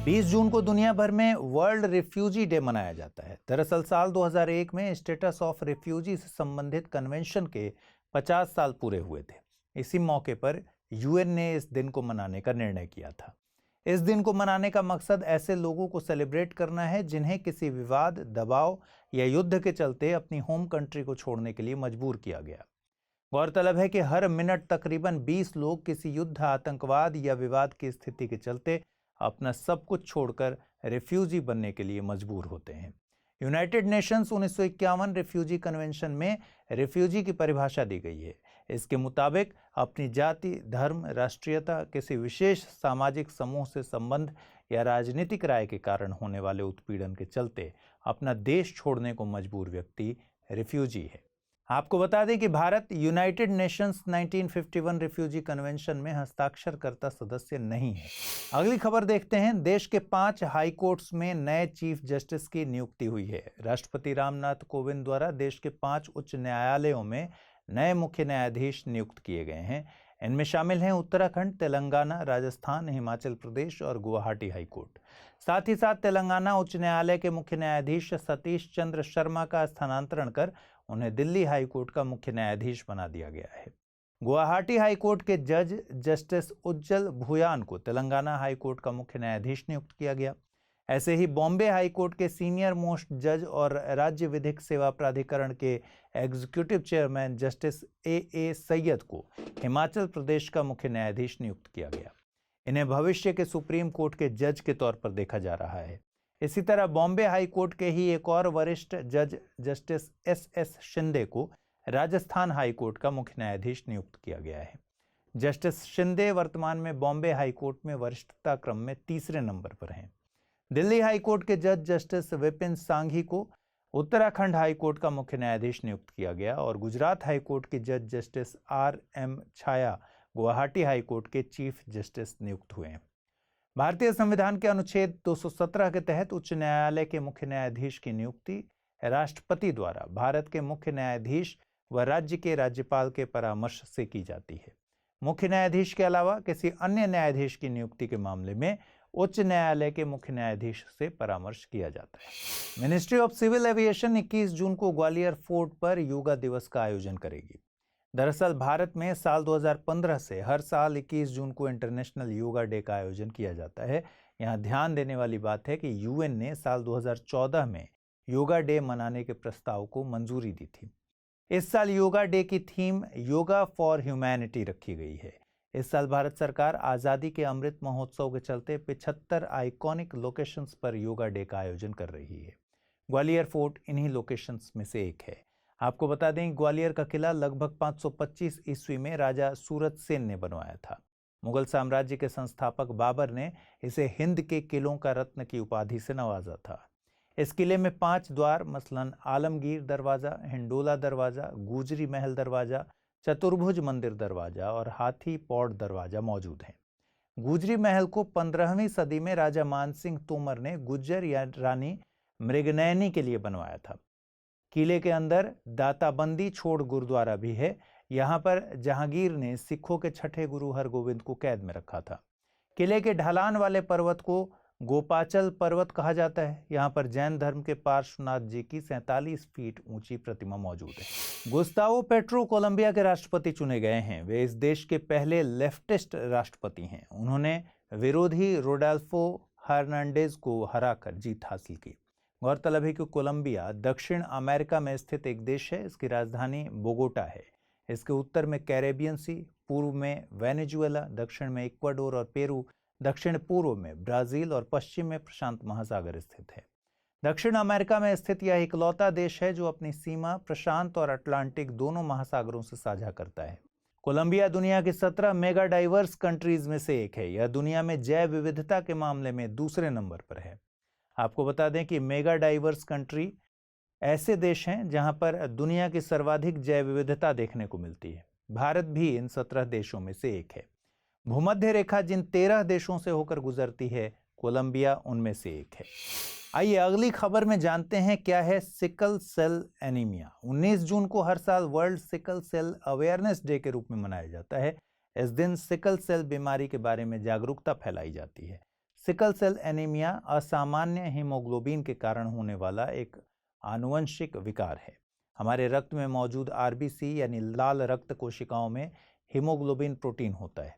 20 जून को दुनिया भर में वर्ल्ड रिफ्यूजी डे मनाया जाता है। दरअसल साल 2001 में स्टेटस ऑफ रिफ्यूजी से संबंधित कन्वेंशन के 50 साल पूरे हुए थे। इसी मौके पर यूएन ने इस दिन को मनाने का निर्णय किया था। इस दिन को मनाने का मकसद ऐसे लोगों को सेलिब्रेट करना है जिन्हें किसी विवाद, दबाव या युद्ध के चलते अपनी होम कंट्री को छोड़ने के लिए मजबूर किया गया। गौरतलब है कि हर मिनट तकरीबन 20 लोग किसी युद्ध, आतंकवाद या विवाद की स्थिति के चलते अपना सब कुछ छोड़कर रिफ्यूजी बनने के लिए मजबूर होते हैं। यूनाइटेड नेशंस 1951 रिफ्यूजी कन्वेंशन में रिफ्यूजी की परिभाषा दी गई है। इसके मुताबिक अपनी जाति, धर्म, राष्ट्रीयता, किसी विशेष सामाजिक समूह से संबंध या राजनीतिक राय के कारण होने वाले उत्पीड़न के चलते अपना देश छोड़ने को मजबूर व्यक्ति रिफ्यूजी है। आपको बता दें कि Bharat United Nations 1951 refugee convention में हस्ताक्षरकर्ता सदस्य नहीं है। अगली खबर देखते हैं। देश के 5 हाई कोर्ट्स में नए चीफ जस्टिस की नियुक्ति हुई है। राष्ट्रपति रामनाथ कोविंद द्वारा देश के 5 उच्च न्यायालयों में नए मुख्य न्यायाधीश नियुक्त किए गए हैं। इनमें शामिल हैं उत्तराखंड, तेलंगाना, राजस्थान, हिमाचल प्रदेश और गुवाहाटी हाई कोर्ट। साथ ही साथ तेलंगाना उच्च न्यायालय के मुख्य न्यायाधीश सतीश चंद्र शर्मा का स्थानांतरण कर उन्हें दिल्ली हाई कोर्ट का मुख्य न्यायाधीश बना दिया गया है। गुवाहाटी हाई कोर्ट के जज जस्टिस उज्जल भूयान को तेलंगाना हाई कोर्ट का मुख्य न्यायाधीश नियुक्त किया गया। ऐसे ही बॉम्बे हाई कोर्ट के सीनियर मोस्ट जज और राज्य विधिक सेवा प्राधिकरण के executive chairman justice A Syed को हिमाचल प्रदेश का मुख्य न्यायाधीश नियुक्त किया गया। इन्हें भविष्य के सुप्रीम कोर्ट के जज के तौर पर देखा जा रहा है। इसी तरह बॉम्बे हाई कोर्ट के ही एक और वरिष्ठ जज जस्टिस एस शिंदे को राजस्थान हाई कोर्ट का मुख्य न्यायाधीश नियुक्त किया गया है। जस्टिस शिंदे वर्तमान में बॉम्बे हाई कोर्ट में वरिष्ठता क्रम में तीसरे नंबर पर हैं। दिल्ली हाई कोर्ट के जज जस्टिस विपिन सांघी को उत्तराखंड हाई कोर्ट का मुख्य न्यायाधीश नियुक्त किया गया और गुजरात हाई कोर्ट के जज जस्टिस RM छाया गुवाहाटी हाई कोर्ट के चीफ जस्टिस नियुक्त हुए हैं। भारतीय संविधान के अनुच्छेद 217 के तहत उच्च न्यायालय के मुख्य न्यायाधीश की नियुक्ति राष्ट्रपति द्वारा भारत के मुख्य न्यायाधीश व राज्य के राज्यपाल के परामर्श से की जाती है। मुख्य न्यायाधीश के अलावा किसी अन्य न्यायाधीश की नियुक्ति के मामले में उच्च न्यायालय के मुख्य न्यायाधीश से परामर्श किया जाता है। मिनिस्ट्री ऑफ सिविल एविएशन 21 जून को ग्वालियर फोर्ट पर योगा दिवस का आयोजन करेगी। दरअसल भारत में साल 2015 से हर साल 21 जून को इंटरनेशनल योगा डे का आयोजन किया जाता है। यहाँ ध्यान देने वाली बात है कि यूएन ने साल 2014 में योगा डे मनाने के प्रस्ताव को मंजूरी दी थी। इस साल योगा डे की थीम योगा फॉर ह्यूमैनिटी रखी गई है। इस साल भारत सरकार आज़ादी के अमृत महोत्सव के चलते 75 आइकॉनिक लोकेशंस पर योगा डे का आयोजन कर रही है। ग्वालियर फोर्ट इन्हीं लोकेशंस में से एक है। आपको बता दें, ग्वालियर का किला लगभग 525 ईस्वी में राजा सूरत सेन ने बनवाया था। मुगल साम्राज्य के संस्थापक बाबर ने इसे हिंद के किलों का रत्न की उपाधि से नवाजा था। इस किले में 5 द्वार मसलन आलमगीर दरवाज़ा, हिंडोला दरवाज़ा, गुजरी महल दरवाज़ा, चतुर्भुज मंदिर दरवाज़ा और हाथी पौड़ दरवाज़ा मौजूद हैं। गुजरी महल को 15वीं सदी में राजा मानसिंह तोमर ने गुज्जर या रानी मृगनयनी के लिए बनवाया था। किले के अंदर दाताबंदी छोड़ गुरुद्वारा भी है। यहाँ पर जहांगीर ने सिखों के 6ठे गुरु हरगोविंद को कैद में रखा था। किले के ढलान वाले पर्वत को गोपाचल पर्वत कहा जाता है। यहाँ पर जैन धर्म के पार्श्वनाथ जी की 47 फीट ऊंची प्रतिमा मौजूद है। गुस्तावो पेट्रो कोलंबिया के राष्ट्रपति चुने गए हैं। वे इस देश के पहले लेफ्टिस्ट राष्ट्रपति हैं। उन्होंने विरोधी रोडाल्फो हर्नांडेज को हराकर जीत हासिल की। गौरतलब है कि कोलंबिया दक्षिण अमेरिका में स्थित एक देश है। इसकी राजधानी बोगोटा है। इसके उत्तर में कैरेबियन सी, पूर्व में वेनेजुएला, दक्षिण में इक्वाडोर और पेरू, दक्षिण पूर्व में ब्राजील और पश्चिम में प्रशांत महासागर स्थित है। दक्षिण अमेरिका में स्थित यह इकलौता देश है जो अपनी सीमा प्रशांत और अटलांटिक दोनों महासागरों से साझा करता है। कोलंबिया दुनिया की 17 मेगा डाइवर्स कंट्रीज में से एक है। यह दुनिया में जैव विविधता के मामले में दूसरे नंबर पर है। आपको बता दें कि मेगा डाइवर्स कंट्री ऐसे देश हैं जहां पर दुनिया की सर्वाधिक जैव विविधता देखने को मिलती है। भारत भी इन 17 देशों में से एक है। भूमध्य रेखा जिन 13 देशों से होकर गुजरती है, कोलंबिया उनमें से एक है। आइए अगली खबर में जानते हैं क्या है सिकल सेल एनीमिया। 19 जून को हर साल world sickle cell awareness day के रूप में मनाया जाता है। इस दिन सिकल सेल बीमारी के बारे में जागरूकता फैलाई जाती है। सिकल सेल एनीमिया असामान्य हीमोग्लोबिन के कारण होने वाला एक आनुवंशिक विकार है। हमारे रक्त में मौजूद आरबीसी यानी लाल रक्त कोशिकाओं में हीमोग्लोबिन प्रोटीन होता है।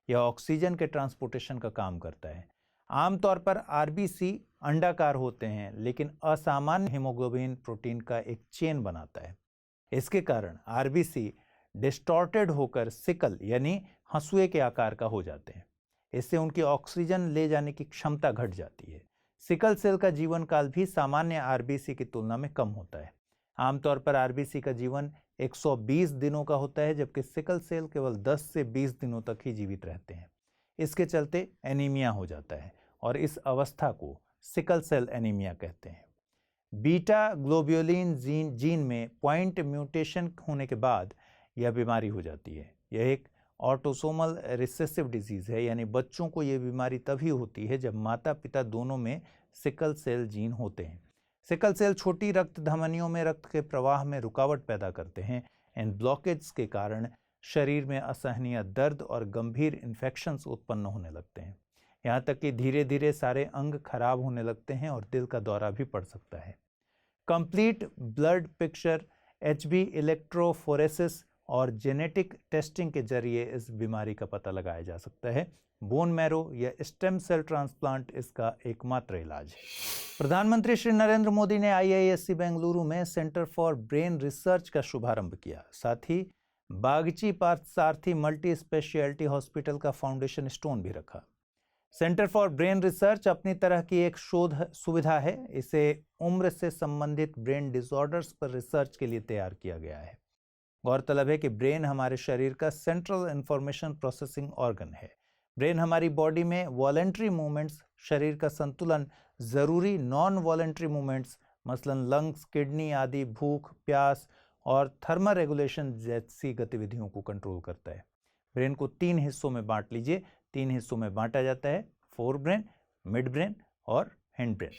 यह ऑक्सीजन के ट्रांसपोर्टेशन का काम करता है। आमतौर पर आरबीसी अंडाकार होते हैं, लेकिन असामान्य हीमोग्लोबिन प्रोटीन का एक चेन बनाता है। इसके कारण आरबीसी डिस्टॉर्टेड होकर सिकल यानी हंसुए के आकार का हो जाते हैं। इससे उनकी ऑक्सीजन ले जाने की क्षमता घट जाती है। सिकल सेल का जीवन काल भी सामान्य आरबीसी की तुलना में कम होता है। आमतौर पर आरबीसी का जीवन 120 दिनों का होता है, जबकि सिकल सेल केवल 10 से 20 दिनों तक ही जीवित रहते हैं। इसके चलते एनीमिया हो जाता है और इस अवस्था को सिकल सेल एनीमिया कहते हैं। बीटा ग्लोब्यूलिन जीन में पॉइंट म्यूटेशन होने के बाद यह बीमारी हो जाती है। यह एक ऑटोसोमल रिसेसिव डिजीज है, यानी बच्चों को यह बीमारी तभी होती है जब माता पिता दोनों में सिकल सेल जीन होते हैं। सिकल सेल छोटी रक्त धमनियों में रक्त के प्रवाह में रुकावट पैदा करते हैं। इन ब्लॉकेज के कारण शरीर में असहनीय दर्द और गंभीर इन्फेक्शंस उत्पन्न होने लगते हैं। यहाँ तक कि धीरे धीरे सारे अंग खराब होने लगते हैं और दिल का दौरा भी पड़ सकता है। Complete blood picture, HB electrophoresis और जेनेटिक टेस्टिंग के जरिए इस बीमारी का पता लगाया जा सकता है। बोन मैरो या स्टेम सेल ट्रांसप्लांट इसका एकमात्र इलाज है। प्रधानमंत्री श्री नरेंद्र मोदी ने IISc बेंगलुरु में सेंटर फॉर ब्रेन रिसर्च का शुभारंभ किया। साथ ही Bagchi Parthasarathy multi speciality hospital का फाउंडेशन स्टोन भी रखा। सेंटर फॉर ब्रेन रिसर्च अपनी तरह की एक शोध सुविधा है। इसे उम्र से संबंधित ब्रेन डिसऑर्डर्स पर रिसर्च के लिए तैयार किया गया है। गौरतलब है कि ब्रेन हमारे शरीर का सेंट्रल इंफॉर्मेशन प्रोसेसिंग ऑर्गन है। ब्रेन हमारी बॉडी में वॉलेंट्री मूवमेंट्स, शरीर का संतुलन, जरूरी नॉन वॉलेंट्री मूवमेंट्स मसलन लंग्स, किडनी आदि, भूख, प्यास और थर्मल रेगुलेशन जैसी गतिविधियों को कंट्रोल करता है। ब्रेन को 3 हिस्सों में बांट लीजिए। 3 हिस्सों में बांटा जाता है, फोर ब्रेन, मिड ब्रेन और हिंड ब्रेन।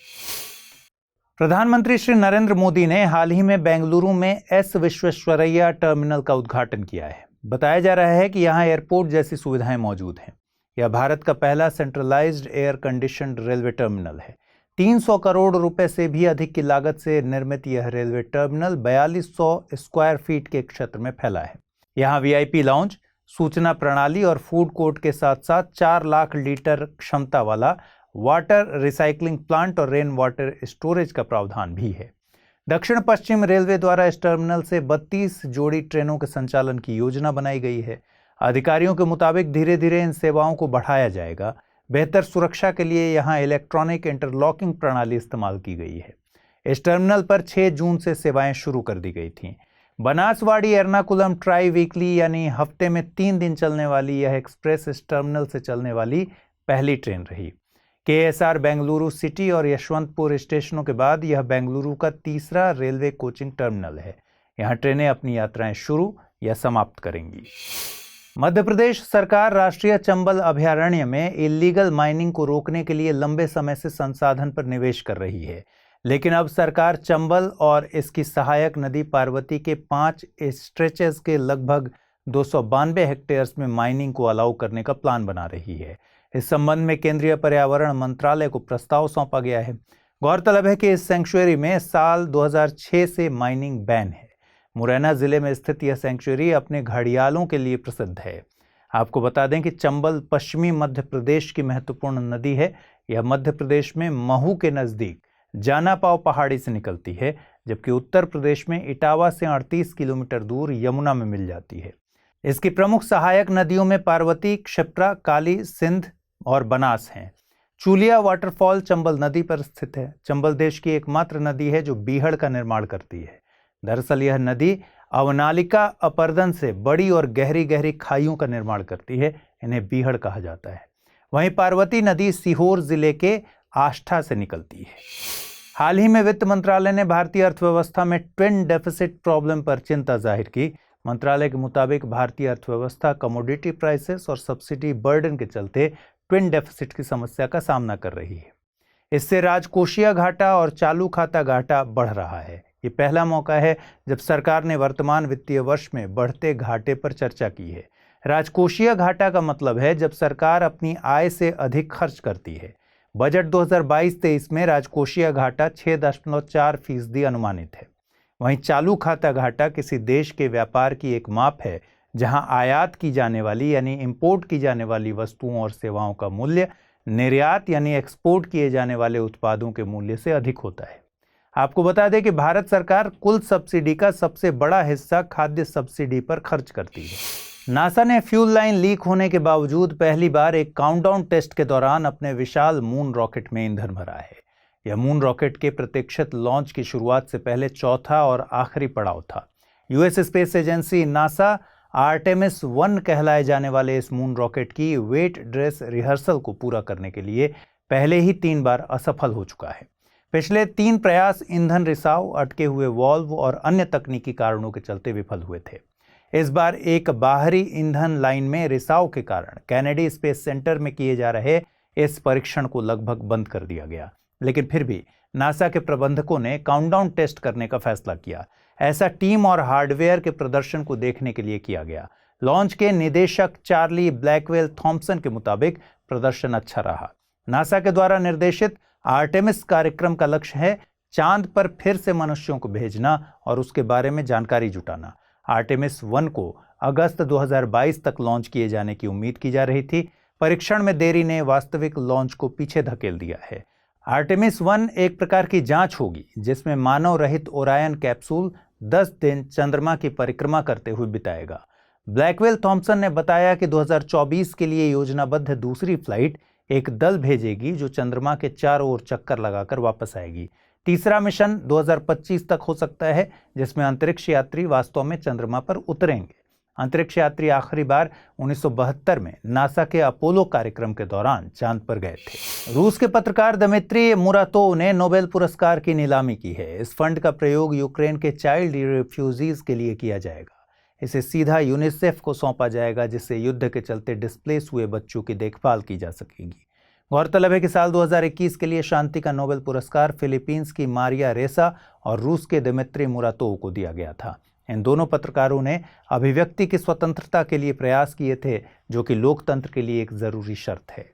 प्रधानमंत्री श्री नरेंद्र मोदी ने हाल ही में बेंगलुरु में एस विश्वेश्वरैया टर्मिनल का उद्घाटन किया है। बताया जा रहा है कि यहाँ एयरपोर्ट जैसी सुविधाएं मौजूद हैं। यह भारत का पहला centralised air conditioned railway terminal है। 300 करोड़ रुपए से भी अधिक की लागत से निर्मित यह रेलवे टर्मिनल 4200 स्क्वायर फीट के क्षेत्र में फैला है। यहाँ VIP लाउंज, सूचना प्रणाली और फूड कोर्ट के साथ साथ 4 लाख लीटर क्षमता वाला वाटर रिसाइकलिंग प्लांट और रेन वाटर स्टोरेज का प्रावधान भी है। दक्षिण पश्चिम रेलवे द्वारा इस टर्मिनल से 32 जोड़ी ट्रेनों के संचालन की योजना बनाई गई है। अधिकारियों के मुताबिक धीरे धीरे इन सेवाओं को बढ़ाया जाएगा। बेहतर सुरक्षा के लिए यहाँ इलेक्ट्रॉनिक इंटरलॉकिंग प्रणाली इस्तेमाल की गई है। इस टर्मिनल पर 6 जून से सेवाएं शुरू कर दी गई थीं। बनासवाड़ी एर्नाकुलम ट्राई वीकली यानी हफ्ते में 3 दिन चलने वाली यह एक्सप्रेस इस टर्मिनल से चलने वाली पहली ट्रेन रही। KSR बेंगलुरु सिटी और यशवंतपुर स्टेशनों के बाद यह बेंगलुरु का तीसरा रेलवे कोचिंग टर्मिनल है। यहाँ ट्रेनें अपनी यात्राएं शुरू या समाप्त करेंगी। मध्य प्रदेश सरकार राष्ट्रीय चंबल अभयारण्य में इलीगल माइनिंग को रोकने के लिए लंबे समय से संसाधन पर निवेश कर रही है, लेकिन अब सरकार चंबल और इसकी सहायक नदी पार्वती के 5 स्ट्रेचेस के लगभग 292 हेक्टेयर्स में माइनिंग को अलाउ करने का प्लान बना रही है। इस संबंध में केंद्रीय पर्यावरण मंत्रालय को प्रस्ताव सौंपा गया है। गौरतलब है कि इस सेंक्चुअरी में साल 2006 से माइनिंग बैन है। मुरैना जिले में स्थित यह सेंक्चुअरी अपने घड़ियालों के लिए प्रसिद्ध है। आपको बता दें कि चंबल पश्चिमी मध्य प्रदेश की महत्वपूर्ण नदी है। यह मध्य प्रदेश में महू के नजदीक जानापाव पहाड़ी से निकलती है, जबकि उत्तर प्रदेश में इटावा से 38 किलोमीटर दूर यमुना में मिल जाती है। इसकी प्रमुख सहायक नदियों में पार्वती, क्षिप्रा, काली, सिंध और बनास हैं। चूलिया वाटरफॉल चंबल नदी पर स्थित है। चंबल देश की एकमात्र नदी है जो बीहड़ का निर्माण करती है। दरअसल यह नदी अवनालिका अपर्दन से बड़ी और गहरी गहरी खाइयों का निर्माण करती है। इन्हें बीहड़ कहा जाता है। वहीं पार्वती नदी सीहोर जिले के आष्ठा से निकलती है। हाल ही में वित्त मंत्रालय ने भारतीय अर्थव्यवस्था में ट्विन डेफिसिट प्रॉब्लम पर चिंता जाहिर की। मंत्रालय के मुताबिक भारतीय अर्थव्यवस्था कमोडिटी प्राइसेस और सब्सिडी बर्डन के चलते ट्विन डेफिसिट की समस्या का सामना कर रही है। इससे राजकोषीय घाटा और चालू खाता घाटा बढ़ रहा है। ये पहला मौका है जब सरकार ने वर्तमान वित्तीय वर्ष में बढ़ते घाटे पर चर्चा की है। राजकोषीय घाटा का मतलब है जब सरकार अपनी आय से अधिक खर्च करती है। बजट 2022-23 में राजकोषीय घाटा 6.4% अनुमानित है। वहीं चालू खाता घाटा किसी देश के व्यापार की एक माप है जहां आयात की जाने वाली यानी इंपोर्ट की जाने वाली वस्तुओं और सेवाओं का मूल्य निर्यात यानी एक्सपोर्ट किए जाने वाले उत्पादों के मूल्य से अधिक होता है। आपको बता दें कि भारत सरकार कुल सब्सिडी का सबसे बड़ा हिस्सा खाद्य सब्सिडी पर खर्च करती है। नासा ने फ्यूल लाइन लीक होने के बावजूद पहली बार एक काउंटडाउन टेस्ट के दौरान अपने विशाल मून रॉकेट में ईंधन भरा है। यह मून रॉकेट के प्रतीक्षित लॉन्च की शुरुआत से पहले चौथा और आखिरी पड़ाव था। US space agency NASA Artemis 1 कहलाए जाने वाले इस मून रॉकेट की वेट ड्रेस रिहर्सल को पूरा करने के लिए पहले ही 3 बार असफल हो चुका है। पिछले 3 प्रयास ईंधन रिसाव, अटके हुए वॉल्व और अन्य तकनीकी कारणों के चलते विफल हुए थे। इस बार एक बाहरी ईंधन लाइन में रिसाव के कारण कैनेडी स्पेस सेंटर में किए जा रहे इस परीक्षण को लगभग बंद कर दिया गया, लेकिन फिर भी नासा के प्रबंधकों ने काउंटडाउन टेस्ट करने का फैसला किया। ऐसा टीम और हार्डवेयर के प्रदर्शन को देखने के लिए किया गया। लॉन्च के निदेशक चार्ली ब्लैकवेल थॉम्पसन के मुताबिक प्रदर्शन अच्छा रहा। नासा के द्वारा निर्देशित आर्टेमिस कार्यक्रम का लक्ष्य है चांद पर फिर से मनुष्यों को भेजना और उसके बारे में जानकारी जुटाना। आर्टेमिस 1 को अगस्त 2022 तक लॉन्च किए जाने की उम्मीद की जा रही थी। परीक्षण में देरी ने वास्तविक लॉन्च को पीछे धकेल दिया है। आर्टेमिस 1 एक प्रकार की जांच होगी जिसमें मानव रहित ओरायन कैप्सूल 10 दिन चंद्रमा की परिक्रमा करते हुए बिताएगा। ब्लैकवेल थॉम्पसन ने बताया कि 2024 के लिए योजनाबद्ध दूसरी फ्लाइट एक दल भेजेगी जो चंद्रमा के चारों ओर चक्कर लगाकर वापस आएगी। तीसरा मिशन 2025 तक हो सकता है जिसमें अंतरिक्ष यात्री वास्तव में चंद्रमा पर उतरेंगे। अंतरिक्ष यात्री आखिरी बार 1972 में नासा के अपोलो कार्यक्रम के दौरान चांद पर गए थे। रूस के पत्रकार दमित्री मुरातोव ने नोबेल पुरस्कार की नीलामी की है। इस फंड का प्रयोग यूक्रेन के चाइल्ड रिफ्यूजीज के लिए किया जाएगा। इसे सीधा यूनिसेफ को सौंपा जाएगा जिससे युद्ध के चलते डिस्प्लेस हुए बच्चों की देखभाल की जा सकेगी। गौरतलब है कि साल 2021 के लिए शांति का नोबेल पुरस्कार फिलीपींस की मारिया रेसा और रूस के दमित्री मुरातोव को दिया गया था। इन दोनों पत्रकारों ने अभिव्यक्ति की स्वतंत्रता के लिए प्रयास किए थे जो कि लोकतंत्र के लिए एक जरूरी शर्त है।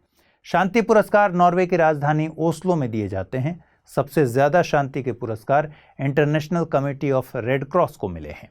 शांति पुरस्कार नॉर्वे की राजधानी ओस्लो में दिए जाते हैं। सबसे ज्यादा शांति के पुरस्कार international committee of red cross को मिले हैं।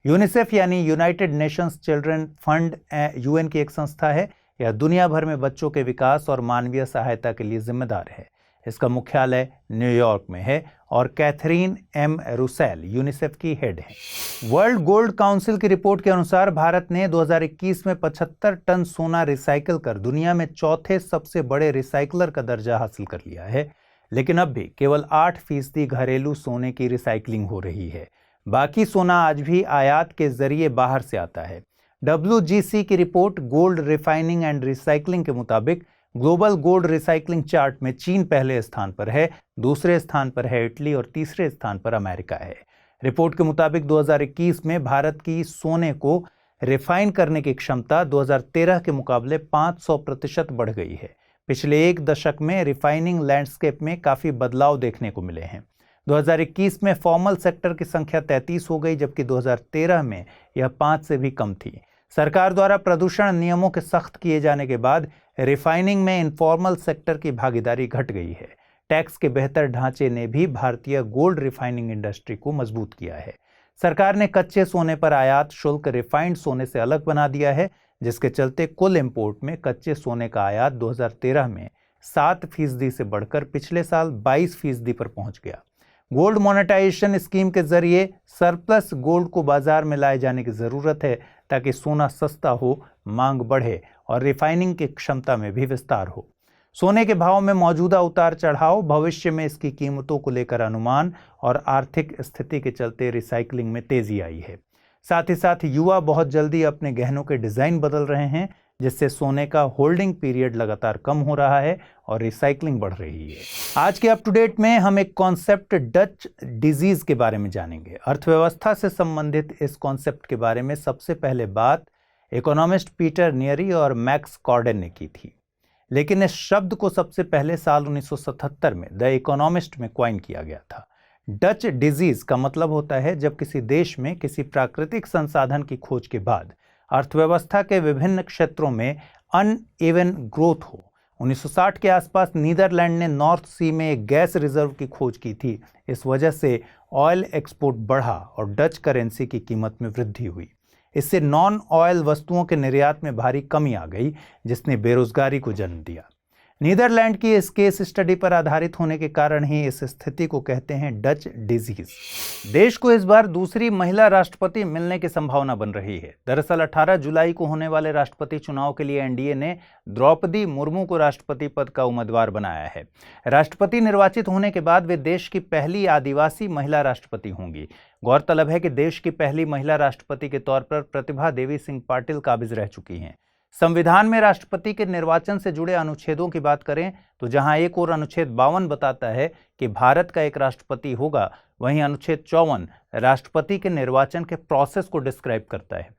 यूनिसेफ यानी United Nations children fund UN की एक संस्था है। यह दुनिया भर में बच्चों के विकास और मानवीय सहायता के लिए जिम्मेदार है। इसका मुख्यालय न्यूयॉर्क में है और कैथरीन एम रूसेल यूनिसेफ की हेड हैं। वर्ल्ड गोल्ड काउंसिल की रिपोर्ट के अनुसार भारत ने 2021 में 75 टन सोना रिसाइकिल कर दुनिया में चौथे सबसे बड़े रिसाइकलर का दर्जा हासिल कर लिया है, लेकिन अब भी केवल 8% घरेलू सोने की रिसाइकलिंग हो रही है। बाकी सोना आज भी आयात के जरिए बाहर से आता है। WGC की report gold refining and recycling के मुताबिक ग्लोबल गोल्ड रिसाइकलिंग चार्ट में चीन पहले स्थान पर है, दूसरे स्थान पर है इटली और तीसरे स्थान पर अमेरिका है। रिपोर्ट के मुताबिक 2021 में भारत की सोने को रिफाइन करने की क्षमता 2013 के मुकाबले 500% बढ़ गई है। पिछले एक दशक में रिफाइनिंग लैंडस्केप में काफी बदलाव देखने को मिले हैं। 2021 में फॉर्मल सेक्टर की संख्या 33 हो गई जबकि 2013 में यह 5 से भी कम थी। सरकार द्वारा प्रदूषण नियमों के सख्त किए जाने के बाद रिफाइनिंग में इनफॉर्मल सेक्टर की भागीदारी घट गई है। टैक्स के बेहतर ढांचे ने भी भारतीय गोल्ड रिफाइनिंग इंडस्ट्री को मजबूत किया है। सरकार ने कच्चे सोने पर आयात शुल्क रिफाइंड सोने से अलग बना दिया है, जिसके चलते कुल इंपोर्ट में कच्चे सोने का आयात 2013 में 7% से बढ़कर पिछले साल 22% पर पहुंच गया। गोल्ड मोनेटाइजेशन स्कीम के जरिए सरप्लस गोल्ड को बाजार में लाए जाने की जरूरत है ताकि सोना सस्ता हो, मांग बढ़े और रिफाइनिंग की क्षमता में भी विस्तार हो। सोने के भाव में मौजूदा उतार चढ़ाव, भविष्य में इसकी कीमतों को लेकर अनुमान और आर्थिक स्थिति के चलते रिसाइकलिंग में तेजी आई है। साथ ही साथ युवा बहुत जल्दी अपने गहनों के डिजाइन बदल रहे हैं, जिससे सोने का होल्डिंग पीरियड लगातार कम हो रहा है और रिसाइकलिंग बढ़ रही है। आज के अप टू डेट में हम एक कॉन्सेप्ट डच डिजीज के बारे में जानेंगे। अर्थव्यवस्था से संबंधित इस कॉन्सेप्ट के बारे में सबसे पहले बात इकोनॉमिस्ट पीटर नियरी और मैक्स कॉर्डन ने की थी, लेकिन इस शब्द को सबसे पहले साल 1977 में द इकोनॉमिस्ट में कॉइन किया गया था। डच डिजीज का मतलब होता है जब किसी देश में किसी प्राकृतिक संसाधन की खोज के बाद अर्थव्यवस्था के विभिन्न क्षेत्रों में अनइवन ग्रोथ हो, 1960 के आसपास नीदरलैंड ने नॉर्थ सी में एक गैस रिजर्व की खोज की थी। इस वजह से ऑयल एक्सपोर्ट बढ़ा और डच करेंसी की कीमत में वृद्धि हुई। इससे नॉन ऑयल वस्तुओं के निर्यात में भारी कमी आ गई, जिसने बेरोजगारी को जन्म दिया। नीदरलैंड की इस केस स्टडी पर आधारित होने के कारण ही इस स्थिति को कहते हैं डच डिजीज। देश को इस बार दूसरी महिला राष्ट्रपति मिलने की संभावना बन रही है। दरअसल 18 जुलाई को होने वाले राष्ट्रपति चुनाव के लिए एनडीए ने द्रौपदी मुर्मू को राष्ट्रपति पद का उम्मीदवार बनाया है। राष्ट्रपति निर्वाचित होने के बाद वे देश की पहली आदिवासी महिला राष्ट्रपति होंगी। गौरतलब है कि देश की पहली महिला राष्ट्रपति के तौर पर प्रतिभा देवी सिंह पाटिल काबिज रह चुकी हैं। संविधान में राष्ट्रपति के निर्वाचन से जुड़े अनुच्छेदों की बात करें तो जहां एक और अनुच्छेद 52 बताता है कि भारत का एक राष्ट्रपति होगा, वहीं अनुच्छेद 54 राष्ट्रपति के निर्वाचन के प्रोसेस को डिस्क्राइब करता है।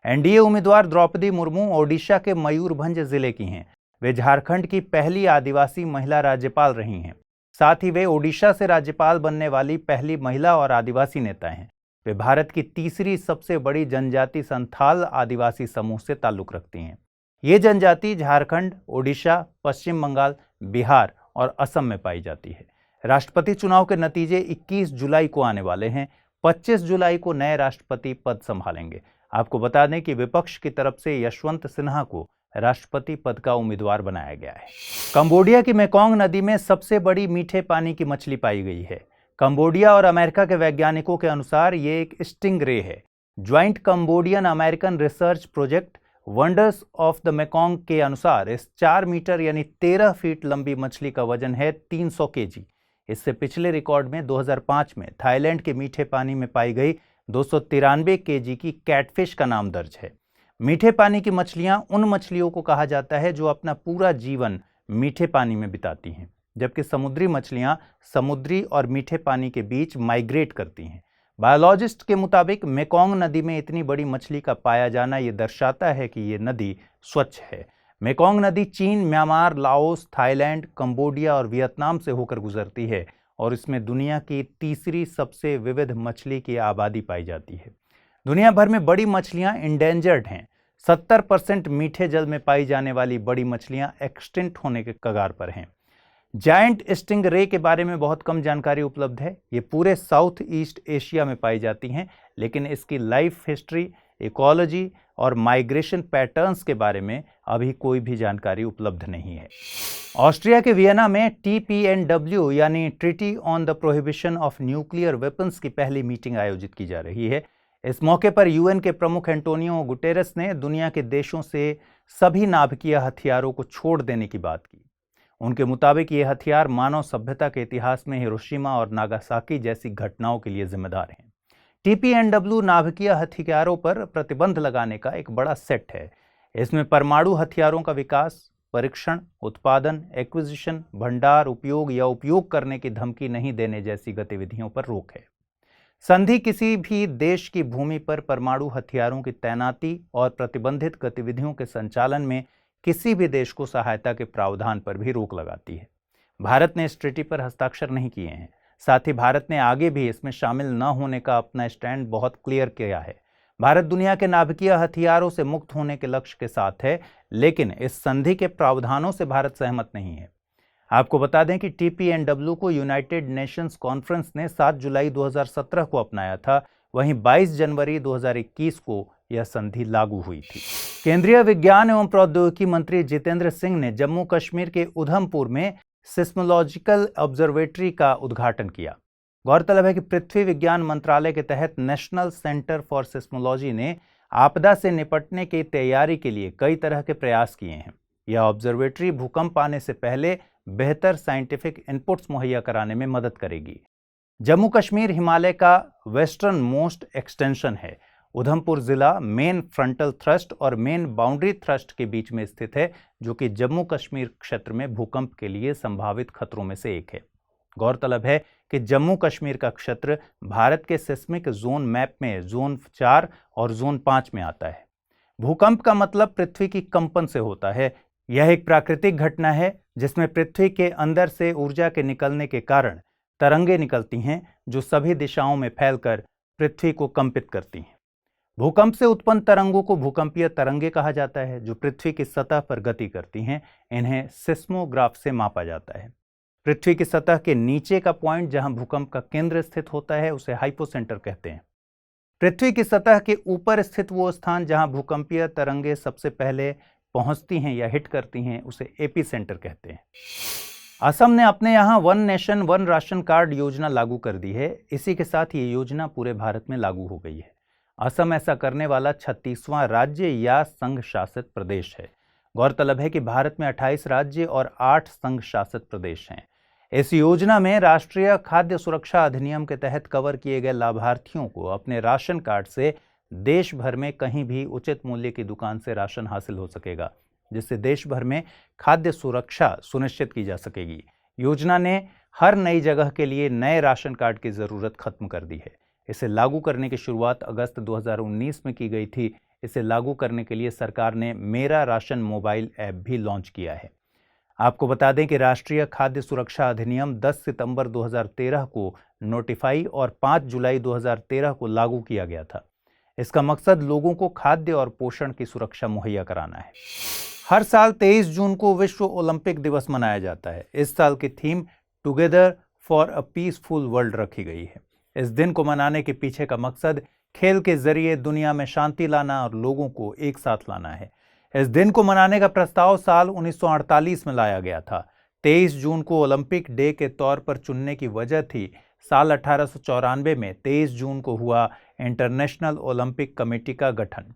एनडीए उम्मीदवार द्रौपदी मुर्मू ओडिशा के मयूरभंज जिले की हैं। वे झारखंड की पहली आदिवासी महिला राज्यपाल रही हैं। साथ ही वे ओडिशा से राज्यपाल बनने वाली पहली महिला और आदिवासी नेता हैं। वे भारत की तीसरी सबसे बड़ी जनजाति संथाल आदिवासी समूह से ताल्लुक रखती हैं। ये जनजाति झारखंड, ओडिशा, पश्चिम बंगाल, बिहार और असम में पाई जाती है। राष्ट्रपति चुनाव के नतीजे 21 जुलाई को आने वाले हैं। 25 जुलाई को नए राष्ट्रपति पद संभालेंगे। आपको बता दें कि विपक्ष की तरफ से यशवंत सिन्हा को राष्ट्रपति पद का उम्मीदवार बनाया गया है। कंबोडिया की मेकोंग नदी में सबसे बड़ी मीठे पानी की मछली पाई गई है। कंबोडिया और अमेरिका के वैज्ञानिकों के अनुसार ये एक स्टिंगरे है। Joint Cambodian American research project wonders of the Mekong के अनुसार इस 4 मीटर यानी 13 फीट लंबी मछली का वजन है 300 केजी। इससे पिछले रिकॉर्ड में 2005 में थाईलैंड के मीठे पानी में पाई गई 293 केजी की कैटफिश का नाम दर्ज है। मीठे पानी की मछलियां उन मछलियों को कहा जाता है जो अपना पूरा जीवन मीठे पानी में बिताती हैं, जबकि समुद्री मछलियां समुद्री और मीठे पानी के बीच माइग्रेट करती हैं। बायोलॉजिस्ट के मुताबिक मेकोंग नदी में इतनी बड़ी मछली का पाया जाना ये दर्शाता है कि ये नदी स्वच्छ है। मेकोंग नदी चीन, म्यांमार, लाओस, थाईलैंड, कंबोडिया और वियतनाम से होकर गुजरती है और इसमें दुनिया की तीसरी सबसे विविध मछली की आबादी पाई जाती है। दुनिया भर में बड़ी मछलियां इंडेंजर्ड हैं। 70% मीठे जल में पाई जाने वाली बड़ी मछलियां एक्सटिंक्ट होने के कगार पर हैं। जायंट स्टिंगरे के बारे में बहुत कम जानकारी उपलब्ध है। ये पूरे साउथ ईस्ट एशिया में पाई जाती हैं, लेकिन इसकी लाइफ हिस्ट्री, इकोलॉजी और माइग्रेशन पैटर्न्स के बारे में अभी कोई भी जानकारी उपलब्ध नहीं है। ऑस्ट्रिया के वियना में TPNW यानी treaty on the prohibition of nuclear weapons की पहली मीटिंग आयोजित की जा रही है। इस मौके पर यूएन के प्रमुख एंटोनियो गुटेरेस ने दुनिया के देशों से सभी नाभिकीय हथियारों को छोड़ देने की बात की। उनके मुताबिक ये हथियार मानव सभ्यता के इतिहास में हिरोशिमा और नागासाकी जैसी घटनाओं के लिए जिम्मेदार हैं। TPNW नाभिकीय हथियारों पर प्रतिबंध लगाने का एक बड़ा सेट है। इसमें परमाणु हथियारों का विकास, परीक्षण, उत्पादन, एक्विजिशन, भंडार, उपयोग या उपयोग करने की धमकी नहीं देने जैसी गतिविधियों पर रोक है। संधि किसी भी देश की भूमि पर परमाणु हथियारों की तैनाती और प्रतिबंधित गतिविधियों के संचालन में किसी भी देश को सहायता के प्रावधान पर भी रोक लगाती है। भारत ने इस ट्रीटी पर हस्ताक्षर नहीं किए हैं। साथ ही भारत ने आगे भी इसमें शामिल न होने का अपना स्टैंड बहुत क्लियर किया है। भारत दुनिया के नाभिकीय हथियारों से मुक्त होने के लक्ष्य के साथ है, लेकिन इस संधि के प्रावधानों से भारत सहमत नहीं है। आपको बता दें कि TPNW को यूनाइटेड नेशंस कॉन्फ्रेंस ने 7 जुलाई 2017 को अपनाया था, वहीं 22 जनवरी 2021 को यह संधि लागू हुई थी। केंद्रीय विज्ञान एवं प्रौद्योगिकी मंत्री जितेंद्र सिंह ने जम्मू कश्मीर के उधमपुर में सिस्मोलॉजिकल ऑब्जर्वेटरी का उद्घाटन किया। गौरतलब है कि पृथ्वी विज्ञान मंत्रालय के तहत नेशनल सेंटर फॉर सिस्मोलॉजी ने आपदा से निपटने की तैयारी के लिए कई तरह के प्रयास किए हैं। यह ऑब्जर्वेटरी भूकंप आने से पहले बेहतर साइंटिफिक इनपुट्स मुहैया कराने में मदद करेगी। जम्मू कश्मीर हिमालय का वेस्टर्न मोस्ट एक्सटेंशन है। उधमपुर जिला मेन फ्रंटल थ्रस्ट और मेन बाउंड्री थ्रस्ट के बीच में स्थित है, जो कि जम्मू कश्मीर क्षेत्र में भूकंप के लिए संभावित खतरों में से एक है। गौरतलब है कि जम्मू कश्मीर का क्षेत्र भारत के सिस्मिक जोन मैप में जोन 4 और जोन 5 में आता है। भूकंप का मतलब पृथ्वी की कंपन से होता है। यह एक प्राकृतिक घटना है जिसमें पृथ्वी के अंदर से ऊर्जा के निकलने के कारण तरंगें निकलती हैं, जो सभी दिशाओं में फैलकर पृथ्वी को कंपित करती हैं। भूकंप से उत्पन्न तरंगों को भूकंपीय तरंगे कहा जाता है, जो पृथ्वी की सतह पर गति करती हैं। इन्हें सिस्मोग्राफ से मापा जाता है। पृथ्वी की सतह के नीचे का पॉइंट जहां भूकंप का केंद्र स्थित होता है उसे हाइपोसेंटर कहते हैं। पृथ्वी की सतह के ऊपर स्थित वो स्थान जहां भूकंपीय तरंगे सबसे पहले पहुंचती हैं या हिट करती हैं उसे एपीसेंटर कहते हैं। असम ने अपने यहाँ one nation one ration card योजना लागू कर दी है। इसी के साथ ये योजना पूरे भारत में लागू हो गई है। असम ऐसा करने वाला 36वां राज्य या संघ शासित प्रदेश है। गौरतलब है कि भारत में 28 राज्य और 8 संघ शासित प्रदेश हैं। इस योजना में राष्ट्रीय खाद्य सुरक्षा अधिनियम के तहत कवर किए गए लाभार्थियों को अपने राशन कार्ड से देश भर में कहीं भी उचित मूल्य की दुकान से राशन हासिल हो सकेगा, जिससे देश भर में खाद्य सुरक्षा सुनिश्चित की जा सकेगी। योजना ने हर नई जगह के लिए नए राशन कार्ड की जरूरत खत्म कर दी है। इसे लागू करने की शुरुआत अगस्त 2019 में की गई थी। इसे लागू करने के लिए सरकार ने मेरा राशन मोबाइल ऐप भी लॉन्च किया है। आपको बता दें कि राष्ट्रीय खाद्य सुरक्षा अधिनियम 10 सितंबर 2013 को नोटिफाई और 5 जुलाई 2013 को लागू किया गया था। इसका मकसद लोगों को खाद्य और पोषण की सुरक्षा मुहैया कराना है। हर साल 23 जून को विश्व ओलंपिक दिवस मनाया जाता है। इस साल की theme together for a peaceful world रखी गई है। इस दिन को मनाने के पीछे का मकसद खेल के जरिए दुनिया में शांति लाना और लोगों को एक साथ लाना है। इस दिन को मनाने का प्रस्ताव साल 1948 में लाया गया था। 23 जून को ओलंपिक डे के तौर पर चुनने की वजह थी साल 1894 में 23 जून को हुआ इंटरनेशनल ओलंपिक कमेटी का गठन।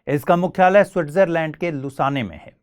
इसका मुख्यालय स्विट्जरलैंड के लुसाने में है।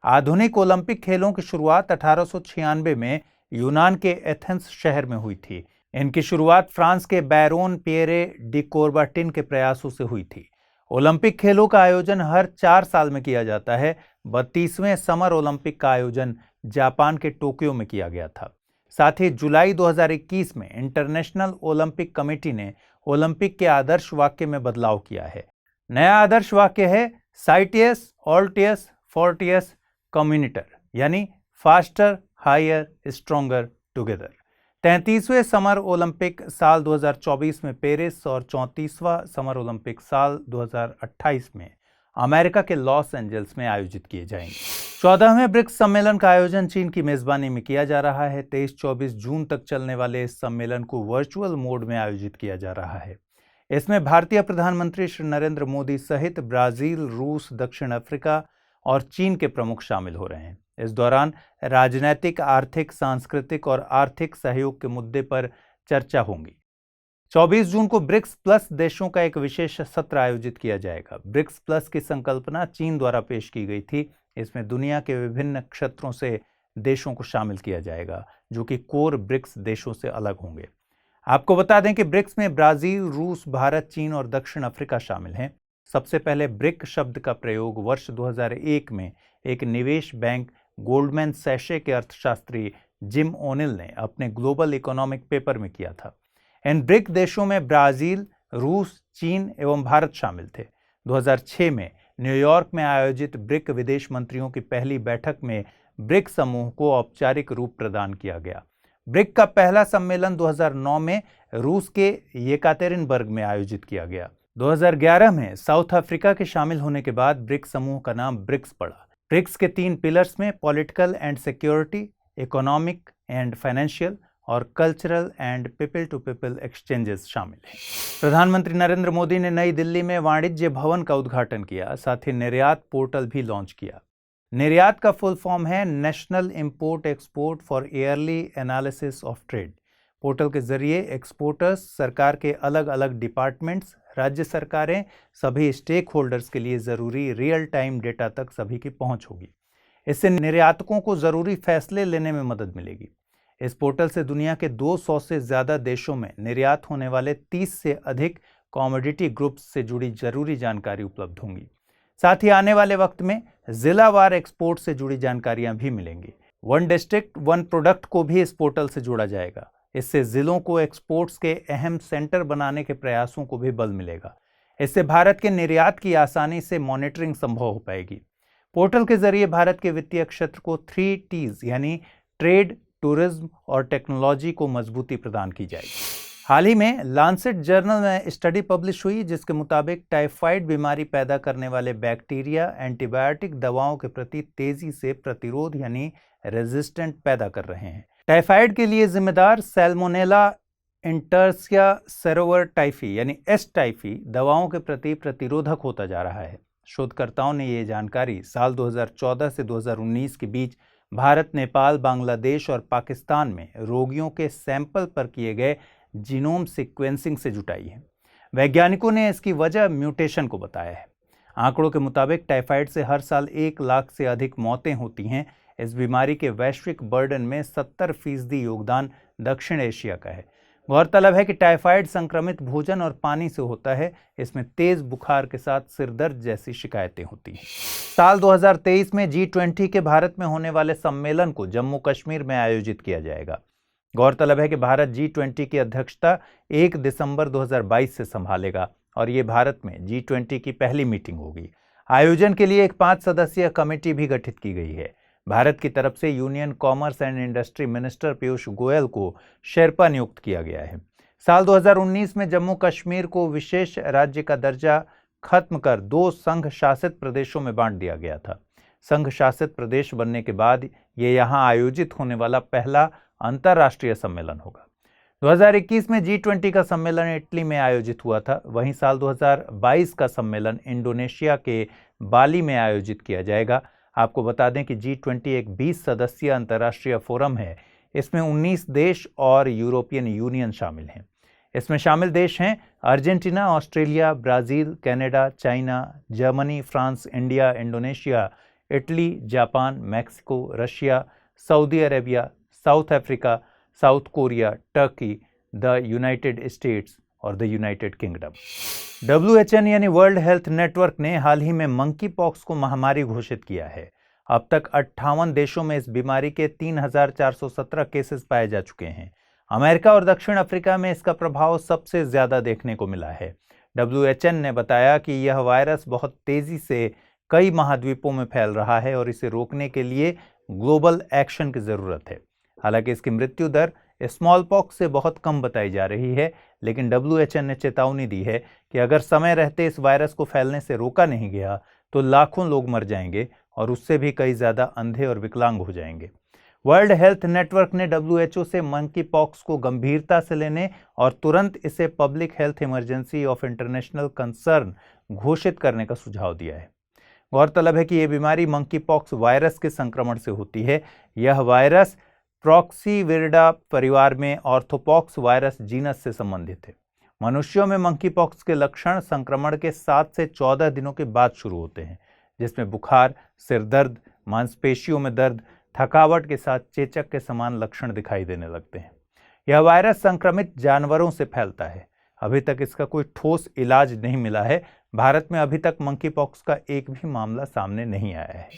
आधुनिक ओलंपिक खेलों की शुरुआत 1896 में यूनान के एथेंस शहर में हुई थी। इनकी शुरुआत फ्रांस के बैरोन पियरे डी कोरबाटिन के प्रयासों से हुई थी। ओलंपिक खेलों का आयोजन हर 4 साल में किया जाता है। 32वें समर ओलंपिक का आयोजन जापान के टोक्यो में किया गया था। साथ ही जुलाई 2021 में इंटरनेशनल ओलंपिक कमेटी ने ओलंपिक के आदर्श वाक्य में बदलाव किया है। नया आदर्श वाक्य है साइटियस, ऑल्टियस, फोर्टियस, कम्युनिटर, यानी फास्टर, हायर, स्ट्रॉन्गर, टुगेदर। 33वें समर ओलंपिक साल 2024 में पेरिस और 34वां समर ओलंपिक साल 2028 में अमेरिका के लॉस एंजल्स में आयोजित किए जाएंगे। 14वें ब्रिक्स सम्मेलन का आयोजन चीन की मेजबानी में किया जा रहा है। 23-24 जून तक चलने वाले इस सम्मेलन को वर्चुअल मोड में आयोजित किया जा रहा है। इसमें भारतीय प्रधानमंत्री श्री नरेंद्र मोदी सहित ब्राजील, रूस, दक्षिण अफ्रीका और चीन के प्रमुख शामिल हो रहे हैं। इस दौरान राजनैतिक, आर्थिक, सांस्कृतिक और आर्थिक सहयोग के मुद्दे पर चर्चा होगी। 24 जून को ब्रिक्स प्लस देशों का एक विशेष सत्र आयोजित किया जाएगा। ब्रिक्स प्लस की संकल्पना चीन द्वारा पेश की गई थी। इसमें दुनिया के विभिन्न क्षेत्रों से देशों को शामिल किया जाएगा, जो कि कोर ब्रिक्स देशों से अलग होंगे। आपको बता दें कि ब्रिक्स में ब्राजील, रूस, भारत, चीन और दक्षिण अफ्रीका शामिल हैं। सबसे पहले ब्रिक शब्द का प्रयोग वर्ष 2001 में एक निवेश बैंक गोल्डमैन सैशे के अर्थशास्त्री जिम ओनिल ने अपने ग्लोबल इकोनॉमिक पेपर में किया था। इन ब्रिक देशों में ब्राजील, रूस, चीन एवं भारत शामिल थे। 2006 में न्यूयॉर्क में आयोजित ब्रिक विदेश मंत्रियों की पहली बैठक में ब्रिक समूह को औपचारिक रूप प्रदान किया गया। ब्रिक का पहला सम्मेलन 2009 में रूस के येकातेरिनबर्ग में आयोजित किया गया। 2011 में साउथ अफ्रीका के शामिल होने के बाद ब्रिक समूह का नाम ब्रिक्स पड़ा। ब्रिक्स के 3 पिलर्स में political and security, economic and financial और cultural and people to people exchanges शामिल हैं। प्रधानमंत्री नरेंद्र मोदी ने नई दिल्ली में वाणिज्य भवन का उद्घाटन किया। साथ ही निर्यात पोर्टल भी लॉन्च किया। निर्यात का फुल फॉर्म है national import export for yearly analysis of trade. Portal के जरिए एक्सपोर्टर्स, सरकार के अलग अलग डिपार्टमेंट्स, राज्य सरकारें, सभी स्टेक होल्डर्स के लिए जरूरी रियल टाइम डेटा तक सभी की पहुंच होगी। इससे निर्यातकों को जरूरी फैसले लेने में मदद मिलेगी। इस पोर्टल से दुनिया के 200 से ज्यादा देशों में निर्यात होने वाले 30 से अधिक कॉमोडिटी ग्रुप्स से जुड़ी जरूरी जानकारी उपलब्ध होंगी। साथ ही आने वाले वक्त में जिलावार एक्सपोर्ट से जुड़ी जानकारियां भी मिलेंगी। वन डिस्ट्रिक्ट वन प्रोडक्ट को भी इस पोर्टल से जोड़ा जाएगा। इससे जिलों को एक्सपोर्ट्स के अहम सेंटर बनाने के प्रयासों को भी बल मिलेगा। इससे भारत के निर्यात की आसानी से मॉनिटरिंग संभव हो पाएगी। पोर्टल के जरिए भारत के वित्तीय क्षेत्र को 3 T's यानी ट्रेड, टूरिज्म और टेक्नोलॉजी को मजबूती प्रदान की जाएगी। हाल ही में लांसेट जर्नल में स्टडी पब्लिश हुई जिसके मुताबिक टाइफाइड बीमारी पैदा करने वाले बैक्टीरिया एंटीबायोटिक दवाओं के प्रति तेजी से प्रतिरोध यानी रेजिस्टेंट पैदा कर रहे हैं। टाइफाइड के लिए जिम्मेदार सैल्मोनेला इंटर्सिया सेरोवर टाइफी यानी एस टाइफी दवाओं के प्रति प्रतिरोधक होता जा रहा है। शोधकर्ताओं ने ये जानकारी साल 2014 से 2019 के बीच भारत, नेपाल, बांग्लादेश और पाकिस्तान में रोगियों के सैंपल पर किए गए जीनोम सीक्वेंसिंग से जुटाई है। वैज्ञानिकों ने इसकी वजह म्यूटेशन को बताया है। आंकड़ों के मुताबिक टाइफाइड से हर साल 1 लाख से अधिक मौतें होती हैं। इस बीमारी के वैश्विक बर्डन में 70% योगदान दक्षिण एशिया का है। गौरतलब है कि टाइफाइड संक्रमित भोजन और पानी से होता है। इसमें तेज बुखार के साथ सिरदर्द जैसी शिकायतें होती हैं। साल 2023 में G20 के भारत में होने वाले सम्मेलन को जम्मू कश्मीर में आयोजित किया जाएगा। गौरतलब है कि भारत G20 की अध्यक्षता 1 दिसंबर 2022 से संभालेगा और ये भारत में G20 की पहली मीटिंग होगी। आयोजन के लिए एक 5 सदस्यीय कमेटी भी गठित की गई है। भारत की तरफ से union commerce and industry minister Piyush Goyal को शेरपा नियुक्त किया गया है। साल 2019 में जम्मू कश्मीर को विशेष राज्य का दर्जा खत्म कर 2 संघ शासित प्रदेशों में बांट दिया गया था। संघ शासित प्रदेश बनने के बाद ये यहाँ आयोजित होने वाला पहला अंतर्राष्ट्रीय सम्मेलन होगा। 2021 में G20 का सम्मेलन इटली में आयोजित हुआ था। वहीं साल 2022 का सम्मेलन इंडोनेशिया के बाली में आयोजित किया जाएगा। आपको बता दें कि G20 एक 20 सदस्यीय अंतर्राष्ट्रीय फोरम है। इसमें 19 देश और यूरोपियन यूनियन शामिल हैं। इसमें शामिल देश हैं Argentina, Australia, Brazil, Canada, China, Germany, France, India, Indonesia, Italy, Japan, Mexico, Russia, Saudi Arabia, south Africa, south Korea, Turkey, the United states और द यूनाइटेड किंगडम। WHO यानी वर्ल्ड हेल्थ नेटवर्क ने हाल ही में मंकी पॉक्स को महामारी घोषित किया है। अब तक 58 देशों में इस बीमारी के 3,417 केसेस पाए जा चुके हैं। अमेरिका और दक्षिण अफ्रीका में इसका प्रभाव सबसे ज्यादा देखने को मिला है। WHO ने बताया कि यह वायरस बहुत तेजी से कई महाद्वीपों में फैल रहा है और इसे रोकने के लिए ग्लोबल एक्शन की जरूरत है। हालांकि इसकी मृत्यु दर स्मॉल पॉक्स से बहुत कम बताई जा रही है, लेकिन WHO ने चेतावनी दी है कि अगर समय रहते इस वायरस को फैलने से रोका नहीं गया तो लाखों लोग मर जाएंगे और उससे भी कई ज्यादा अंधे और विकलांग हो जाएंगे। वर्ल्ड हेल्थ नेटवर्क ने WHO से मंकी पॉक्स को गंभीरता से लेने और तुरंत इसे public health emergency of international concern घोषित करने का सुझाव दिया है। गौरतलब है कि यह बीमारी मंकी पॉक्स वायरस के संक्रमण से होती है। यह वायरस प्रॉक्सीविरिडा परिवार में ऑर्थोपॉक्स वायरस जीनस से संबंधित है। मनुष्यों में मंकी पॉक्स के लक्षण संक्रमण के 7 से 14 दिनों के बाद शुरू होते हैं, जिसमें बुखार, सिरदर्द, मांसपेशियों में दर्द, थकावट के साथ चेचक के समान लक्षण दिखाई देने लगते हैं। यह वायरस संक्रमित जानवरों से फैलता है। अभी तक इसका कोई ठोस इलाज नहीं मिला है। भारत में अभी तक मंकी पॉक्स का एक भी मामला सामने नहीं आया है।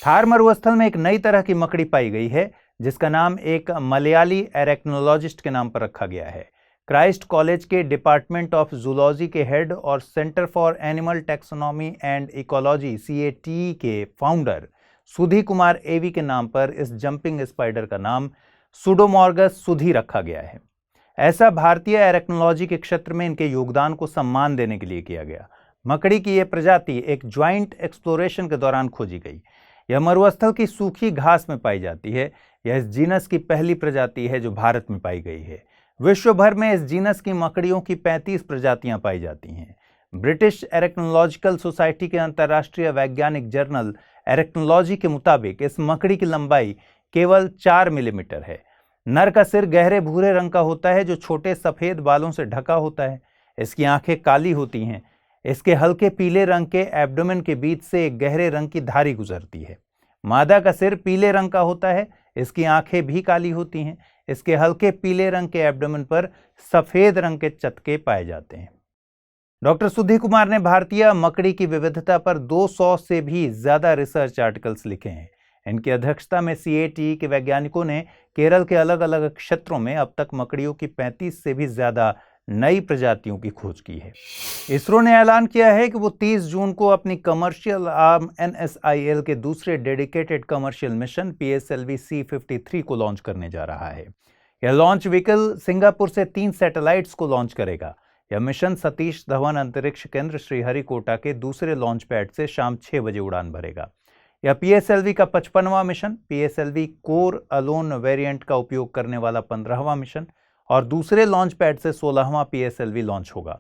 थार मरुस्थल में एक नई तरह की मकड़ी पाई गई है जिसका नाम एक मलयाली एरेक्नोलॉजिस्ट के नाम पर रखा गया है। क्राइस्ट कॉलेज के डिपार्टमेंट ऑफ जूलॉजी के हेड और centre for animal taxonomy and ecology CATE के फाउंडर सुधी कुमार एवी के नाम पर इस जंपिंग स्पाइडर का नाम सुडोमॉर्गस सुधी रखा गया है। ऐसा भारतीय एरेक्नोलॉजी के क्षेत्र में इनके योगदान को सम्मान देने के लिए किया गया। मकड़ी की यह प्रजाति एक ज्वाइंट एक्सप्लोरेशन के दौरान खोजी गई। यह मरुस्थल की सूखी घास में पाई जाती है। यह इस जीनस की पहली प्रजाति है जो भारत में पाई गई है। विश्व भर में इस जीनस की मकड़ियों की 35 प्रजातियां पाई जाती हैं। ब्रिटिश एरेक्नोलॉजिकल सोसाइटी के अंतर्राष्ट्रीय वैज्ञानिक जर्नल एरेक्नोलॉजी के मुताबिक इस मकड़ी की लंबाई केवल 4 मिलीमीटर है। नर का सिर गहरे भूरे रंग का होता है जो छोटे सफेद बालों से ढका होता है। इसकी आंखें काली होती हैं। इसके हल्के पीले रंग के एब्डोमेन के बीच से एक गहरे रंग की धारी गुजरती है। मादा का सिर पीले रंग का होता है। इसकी आंखें भी काली होती हैं। इसके हल्के पीले रंग के एब्डोमेन पर सफेद रंग के चटके पाए जाते हैं। डॉक्टर सुधी कुमार ने भारतीय मकड़ी की विविधता पर 200 से भी ज्यादा रिसर्च आर्टिकल्स लिखे हैं। इनकी अध्यक्षता में CATE के वैज्ञानिकों ने केरल के अलग अलग क्षेत्रों में अब तक मकड़ियों की 35 से भी ज्यादा नई प्रजातियों की खोज की है। इसरो ने ऐलान किया है कि वो 30 जून को अपनी कमर्शियल आर्म NSIL के दूसरे डेडिकेटेड कमर्शियल मिशन PSLV-C53 को लॉन्च करने जा रहा है। यह लॉन्च व्हीकल सिंगापुर से 3 सैटेलाइट्स को लॉन्च करेगा। यह मिशन सतीश धवन अंतरिक्ष केंद्र श्रीहरिकोटा के दूसरे लॉन्च पैड से शाम 6 बजे उड़ान भरेगा। यह पीएसएलवी का 55वां mission, PSLV core alone variant का उपयोग करने वाला 15वां मिशन और दूसरे लॉन्च पैड से 16वां पीएसएलवी लॉन्च होगा।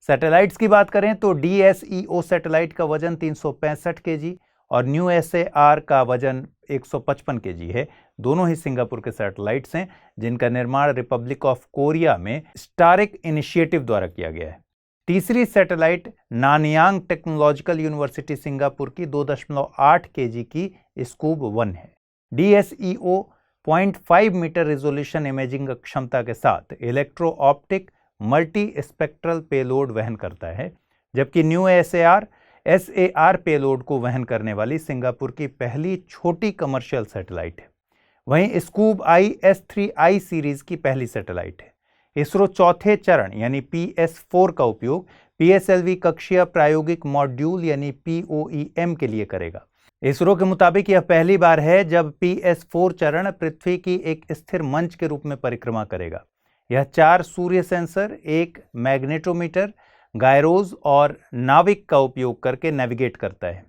सैटेलाइट्स की बात करें तो DSEO सैटेलाइट का वजन 365 केजी और न्यू SAR का वजन 155 केजी है। दोनों ही सिंगापुर के सैटेलाइट्स हैं जिनका निर्माण रिपब्लिक ऑफ कोरिया में स्टारिक इनिशिएटिव द्वारा किया गया है। तीसरी satellite Nanyang technological university Singapore की 2.8 केजी की स्कूब 1 है। DSEO 0.5 मीटर रिजोल्यूशन इमेजिंग क्षमता के साथ electro optic multi spectral payload वहन करता है, जबकि न्यू SAR पेलोड को वहन करने वाली सिंगापुर की पहली छोटी कमर्शियल सैटेलाइट है। वहीं स्कूब आई S3I सीरीज की पहली सैटेलाइट है। इसरो चौथे चरण यानी PS4 का उपयोग PSLV कक्षीय प्रायोगिक मॉड्यूल यानी POEM के लिए करेगा। इसरो के मुताबिक यह पहली बार है जब PS4 चरण पृथ्वी की एक स्थिर मंच के रूप में परिक्रमा करेगा। यह 4 सूर्य सेंसर, 1 मैग्नेटोमीटर, गायरोज और नाविक का उपयोग करके नेविगेट करता है।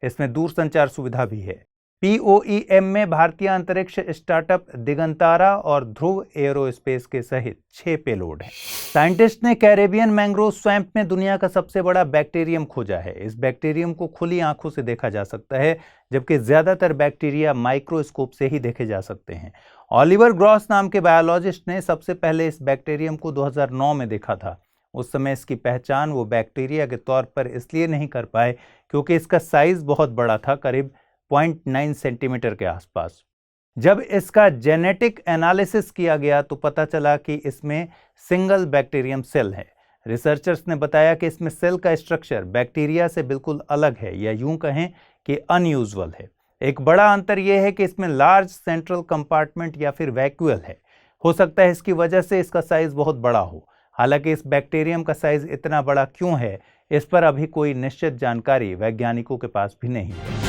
इसमें दूरसंचार सुविधा भी है। POEM में भारतीय अंतरिक्ष स्टार्टअप दिगंतारा और ध्रुव एरोस्पेस के सहित 6 पेलोड हैं। साइंटिस्ट ने कैरेबियन मैंग्रोव स्वैम्प में दुनिया का सबसे बड़ा बैक्टीरियम खोजा है। इस बैक्टीरियम को खुली आंखों से देखा जा सकता है, जबकि ज्यादातर बैक्टीरिया माइक्रोस्कोप से ही देखे जा सकते हैं। ऑलिवर ग्रॉस नाम के बायोलॉजिस्ट ने सबसे पहले इस बैक्टीरियम को 2009 में देखा था। उस समय इसकी पहचान वो बैक्टीरिया के तौर पर इसलिए नहीं कर पाए क्योंकि इसका साइज बहुत बड़ा था, करीब 0.9 सेंटीमीटर के आसपास। जब इसका जेनेटिक एनालिसिस किया गया तो पता चला कि इसमें सिंगल बैक्टीरियम सेल है। रिसर्चर्स ने बताया कि इसमें सेल का स्ट्रक्चर बैक्टीरिया से बिल्कुल अलग है, या यूं कहें कि अनयूजुअल है। एक बड़ा अंतर यह है कि इसमें लार्ज सेंट्रल कंपार्टमेंट या फिर वैक्यूल है। हो सकता है इसकी वजह से इसका साइज बहुत बड़ा हो। हालांकि इस बैक्टीरियम का साइज इतना बड़ा क्यों है, इस पर अभी कोई निश्चित जानकारी वैज्ञानिकों के पास भी नहीं है।